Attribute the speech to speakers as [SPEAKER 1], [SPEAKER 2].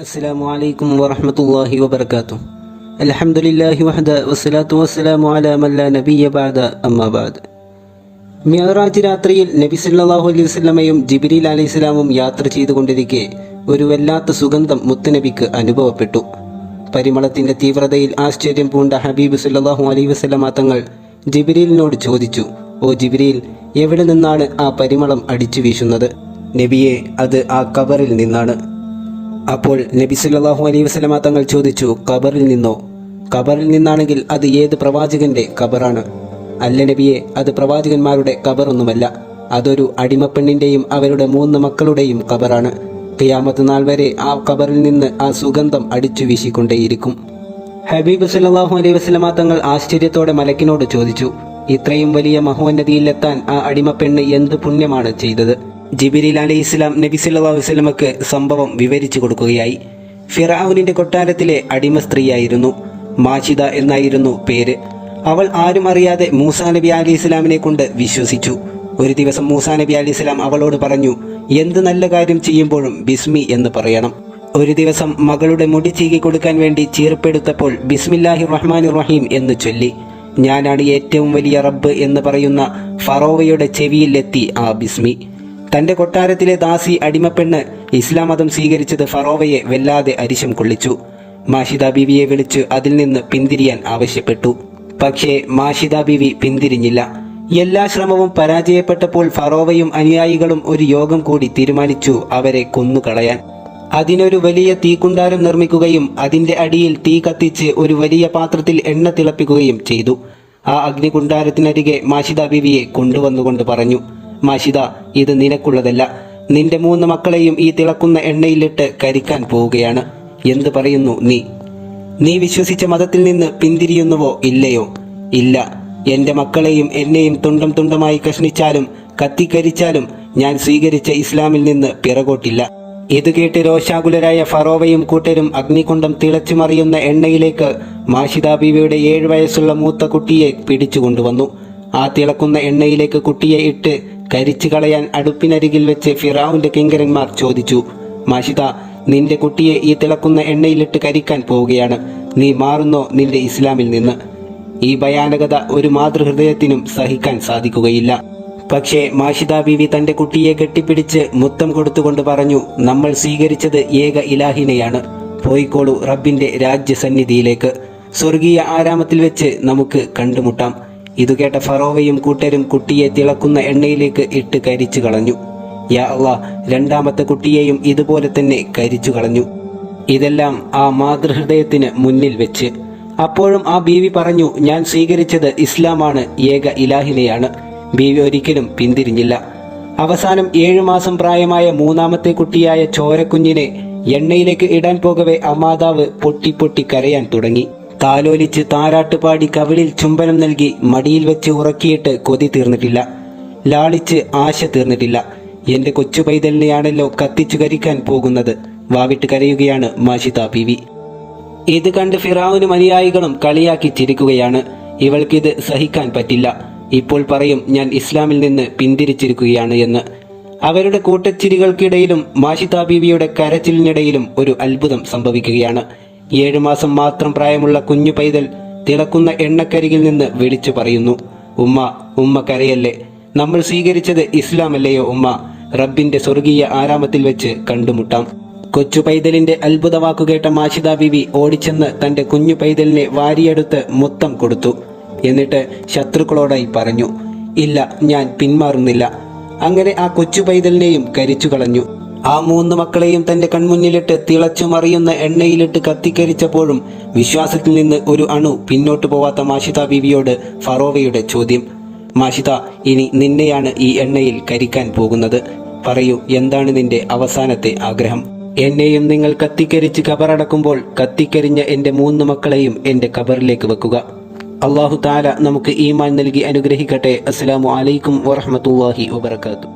[SPEAKER 1] അസ്സലാമു അലൈക്കും വറഹ്മത്തുള്ളാഹി വബറകാതുഹു. അൽഹംദുലില്ലാഹി വഹദ വസ്സലാത്തു വസ്സലാമു അലാ മൻ ലാ നബിയ്യ ബഅദ അമ്മാ ബഅദ്. മിഅ്റാജ് രാത്രിയിൽ നബി സല്ലല്ലാഹു അലൈഹി വസല്ലമയും ജിബ്രീൽ അലൈഹിസ്സലാമും യാത്ര ചെയ്തുകൊണ്ടിരിക്കെ ഒരു വല്ലാത്ത സുഗന്ധം മുത്തുനബിക്ക് അനുഭവപ്പെട്ടു. പരിമളത്തിന്റെ തീവ്രതയിൽ ആശ്ചര്യം പൂണ്ട ഹബീബ് സല്ലല്ലാഹു അലൈഹി വസല്ലമ തങ്ങൾ ജിബ്രീലിനോട് ചോദിച്ചു, ഓ ജിബ്രീൽ, എവിടെ നിന്നാണ് ആ പരിമളം അടിച്ചു വീശുന്നത്? നബിയെ, അത് ആ ഖബറിൽ നിന്നാണ്. അപ്പോൾ നബി സല്ലല്ലാഹു അലൈഹി വസല്ലമ തങ്ങൾ ചോദിച്ചു, ഖബറിൽ നിന്നോ? ഖബറിൽ നിന്നാണെങ്കിൽ അത് ഏത് പ്രവാചകന്റെ ഖബറാണ്? അല്ല നബിയെ, അത് പ്രവാചകന്മാരുടെ ഖബറൊന്നുമല്ല. അതൊരു അടിമപ്പെണ്ണിന്റെയും അവരുടെ 3 മക്കളുടെയും ഖബറാണ്. ഖിയാമത്ത് നാൾ വരെ ആ ഖബറിൽ നിന്ന് ആ സുഗന്ധം അടിച്ചു വീശിക്കൊണ്ടേയിരിക്കും. ഹബീബ് സല്ലല്ലാഹു അലൈഹി വസല്ലമ തങ്ങൾ ആശ്ചര്യത്തോടെ മലക്കിനോട് ചോദിച്ചു, ഇത്രയും വലിയ മഹോന്നതിയിലെത്താൻ ആ അടിമപ്പെണ്ണ് എന്ത് പുണ്യമാണ് ചെയ്തത്? ജിബ്രീൽ അലൈഹിസ്സലാം നബി സല്ലല്ലാഹു അലൈഹി വസല്ലമക്ക് സംഭവം വിവരിച്ചു കൊടുക്കുകയായി. ഫിറഔനിന്റെ കൊട്ടാരത്തിലെ അടിമ സ്ത്രീയായിരുന്നു. മാഷിദ എന്നായിരുന്നു പേര്. അവൾ ആരും അറിയാതെ മൂസാ നബി അലൈഹിസ്സലാമിനെ കൊണ്ട് വിശ്വസിച്ചു. ഒരു ദിവസം മൂസാ നബി അലൈഹിസ്സലാം അവളോട് പറഞ്ഞു, എന്ത് നല്ല കാര്യം ചെയ്യുമ്പോഴും ബിസ്മി എന്ന് പറയണം. ഒരു ദിവസം മകളുടെ മുടി ചീകി കൊടുക്കാൻ വേണ്ടി ചീർപ്പെടുത്തപ്പോൾ ബിസ്മില്ലാഹിർ റഹ്മാനിർ റഹീം എന്ന് ചൊല്ലി. ഞാനാണ് ഏറ്റവും വലിയ റബ്ബ് എന്ന് പറയുന്ന ഫറോവയുടെ ചെവിയിലെത്തി ആ ബിസ്മി. തന്റെ കൊട്ടാരത്തിലെ ദാസി അടിമപ്പെണ്ണ് ഇസ്ലാം മതം സ്വീകരിച്ചത് ഫറോവയെ വല്ലാതെ അരിശം കൊള്ളിച്ചു. മാഷിദ ബീവിയെ വിളിച്ച് അതിൽ നിന്ന് പിന്തിരിയാൻ ആവശ്യപ്പെട്ടു. പക്ഷേ മാഷിദ ബീവി പിന്തിരിഞ്ഞില്ല. എല്ലാ ശ്രമവും പരാജയപ്പെട്ടപ്പോൾ ഫറോവയും അനുയായികളും ഒരു യോഗം കൂടി തീരുമാനിച്ചു അവരെ കൊന്നുകളയാൻ. അതിനൊരു വലിയ തീക്കുണ്ടാരം നിർമ്മിക്കുകയും അതിന്റെ അടിയിൽ തീ കത്തിച്ച് ഒരു വലിയ പാത്രത്തിൽ എണ്ണ തിളപ്പിക്കുകയും ചെയ്തു. ആ അഗ്നികുണ്ടാരത്തിനരികെ മാഷിദ ബീവിയെ കൊണ്ടുവന്നുകൊണ്ട് പറഞ്ഞു, മാഷിദ, ഇത് നിനക്കുള്ളതല്ല. നിന്റെ 3 മക്കളെയും ഈ തിളക്കുന്ന എണ്ണയിലിട്ട് കരിക്കാൻ പോവുകയാണ്. എന്ത് പറയുന്നു നീ വിശ്വസിച്ച മതത്തിൽ നിന്ന് പിന്തിരിയുന്നുവോ ഇല്ലയോ? ഇല്ല. എന്റെ മക്കളെയും എന്നെയും തുണ്ടം തുണ്ടമായി കഷ്ണിച്ചാലും കത്തിക്കരിച്ചാലും ഞാൻ സ്വീകരിച്ച ഇസ്ലാമിൽ നിന്ന് പിറകോട്ടില്ല. ഇത് കേട്ട് രോഷാകുലരായ ഫറോവയും കൂട്ടരും അഗ്നികുണ്ഡം തിളച്ചു മറിയുന്ന എണ്ണയിലേക്ക് മാഷിദ ബീവിയുടെ 7 വയസ്സുള്ള മൂത്ത കുട്ടിയെ പിടിച്ചുകൊണ്ടുവന്നു. ആ തിളക്കുന്ന എണ്ണയിലേക്ക് കുട്ടിയെ ഇട്ട് കരിച്ചു കളയാൻ അടുപ്പിനരികിൽ വെച്ച് ഫിറഔന്റെ കിങ്കരന്മാർ ചോദിച്ചു, മാഷിദ, നിന്റെ കുട്ടിയെ ഈ തിളക്കുന്ന എണ്ണയിലിട്ട് കരിക്കാൻ പോവുകയാണ്. നീ മാറുന്നോ നിന്റെ ഇസ്ലാമിൽ നിന്ന്? ഈ ഭയാനകത ഒരു മാതൃഹൃദയത്തിനും സഹിക്കാൻ സാധിക്കുകയില്ല. പക്ഷേ മാഷിദ ബീവി തന്റെ കുട്ടിയെ കെട്ടിപ്പിടിച്ച് മുത്തം കൊടുത്തുകൊണ്ട് പറഞ്ഞു, നമ്മൾ സ്വീകരിച്ചത് ഏക ഇലാഹിനെയാണ്. പോയിക്കോളൂ റബ്ബിന്റെ രാജ്യസന്നിധിയിലേക്ക്. സ്വർഗീയ ആരാമത്തിൽ വെച്ച് നമുക്ക് കണ്ടുമുട്ടാം. ഇതുകേട്ട ഫറോവയും കൂട്ടരും കുട്ടിയെ തിളക്കുന്ന എണ്ണയിലേക്ക് ഇട്ട് കരിച്ചു കളഞ്ഞു. യാ അല്ലാഹ്, 2ാമത്തെ കുട്ടിയെയും ഇതുപോലെ തന്നെ കരിച്ചു കളഞ്ഞു. ഇതെല്ലാം ആ മാതൃഹൃദയത്തിന് മുന്നിൽ വെച്ച്. അപ്പോഴും ആ ബീവി പറഞ്ഞു, ഞാൻ സ്വീകരിച്ചത് ഇസ്ലാമാണ്, ഏക ഇലാഹിനെയാണ്. ബീവി ഒരിക്കലും പിന്തിരിഞ്ഞില്ല. അവസാനം 7 മാസം പ്രായമായ 3ാമത്തെ കുട്ടിയായ ചോരക്കുഞ്ഞിനെ എണ്ണയിലേക്ക് ഇടാൻ പോകവെ അമാതാവ് പൊട്ടി പൊട്ടി കരയാൻ തുടങ്ങി. താലോലിച്ച് താരാട്ടുപാടി കവിളിൽ ചുംബനം നൽകി മടിയിൽ വെച്ച് ഉറക്കിയിട്ട് കൊതി തീർന്നിട്ടില്ല. ലാളിച്ച് ആശ തീർന്നിട്ടില്ല. എന്റെ കൊച്ചു പൈതലിനെയാണല്ലോ കത്തിച്ചു കരിക്കാൻ പോകുന്നത്. വാവിട്ട് കരയുകയാണ് മാഷിദ ബീവി. ഇത് കണ്ട് ഫിറഔനും അനുയായികളും കളിയാക്കി ചിരിക്കുകയാണ്. ഇവൾക്കിത് സഹിക്കാൻ പറ്റില്ല. ഇപ്പോൾ പറയും ഞാൻ ഇസ്ലാമിൽ നിന്ന് പിന്തിരിച്ചിരിക്കുകയാണ് എന്ന്. അവരുടെ കൂട്ടച്ചിരികൾക്കിടയിലും മാഷിദ ബീവിയുടെ കരച്ചിലിനിടയിലും ഒരു അത്ഭുതം സംഭവിക്കുകയാണ്. 7 മാസം മാത്രം പ്രായമുള്ള കുഞ്ഞു പൈതൽ തിളക്കുന്ന എണ്ണക്കരികിൽ നിന്ന് വിളിച്ചു പറയുന്നു, ഉമ്മ കരയല്ലേ. നമ്മൾ സ്വീകരിച്ചത് ഇസ്ലാമല്ലയോ ഉമ്മ? റബ്ബിന്റെ സ്വർഗീയ ആരാമത്തിൽ വെച്ച് കണ്ടുമുട്ടാം. കൊച്ചു പൈതലിന്റെ അത്ഭുത വാക്കുകേട്ട മാഷിദ ബീവി ഓടിച്ചെന്ന് തന്റെ കുഞ്ഞു പൈതലിനെ വാരിയെടുത്ത് മുത്തം കൊടുത്തു. എന്നിട്ട് ശത്രുക്കളോടായി പറഞ്ഞു, ഇല്ല, ഞാൻ പിന്മാറുന്നില്ല. അങ്ങനെ ആ കൊച്ചു പൈതലിനെയും കരിച്ചു കളഞ്ഞു. ആ 3 മക്കളെയും തന്റെ കൺമുന്നിലിട്ട് തിളച്ചു മറിയുന്ന എണ്ണയിലിട്ട് കത്തിക്കരിച്ചപ്പോഴും വിശ്വാസത്തിൽ നിന്ന് ഒരു അണു പിന്നോട്ട് പോവാത്ത മാഷിദ ബീവിയോട് ഫറോവയുടെ ചോദ്യം, മാഷിദ, ഇനി നിന്നെയാണ് ഈ എണ്ണയിൽ കരിക്കാൻ പോകുന്നത്. പറയൂ, എന്താണ് നിന്റെ അവസാനത്തെ ആഗ്രഹം? എന്നെയും നിങ്ങൾ കത്തിക്കരിച്ച് ഖബറടക്കുമ്പോൾ കത്തിക്കരിഞ്ഞ എന്റെ 3 മക്കളെയും എന്റെ ഖബറിലേക്ക് വെക്കുക. അല്ലാഹു തആല നമുക്ക് ഈമാൻ നൽകി അനുഗ്രഹിക്കട്ടെ. അസ്സലാമു അലൈക്കും വറഹ്മത്തുള്ളാഹി വബറകാതുഹു.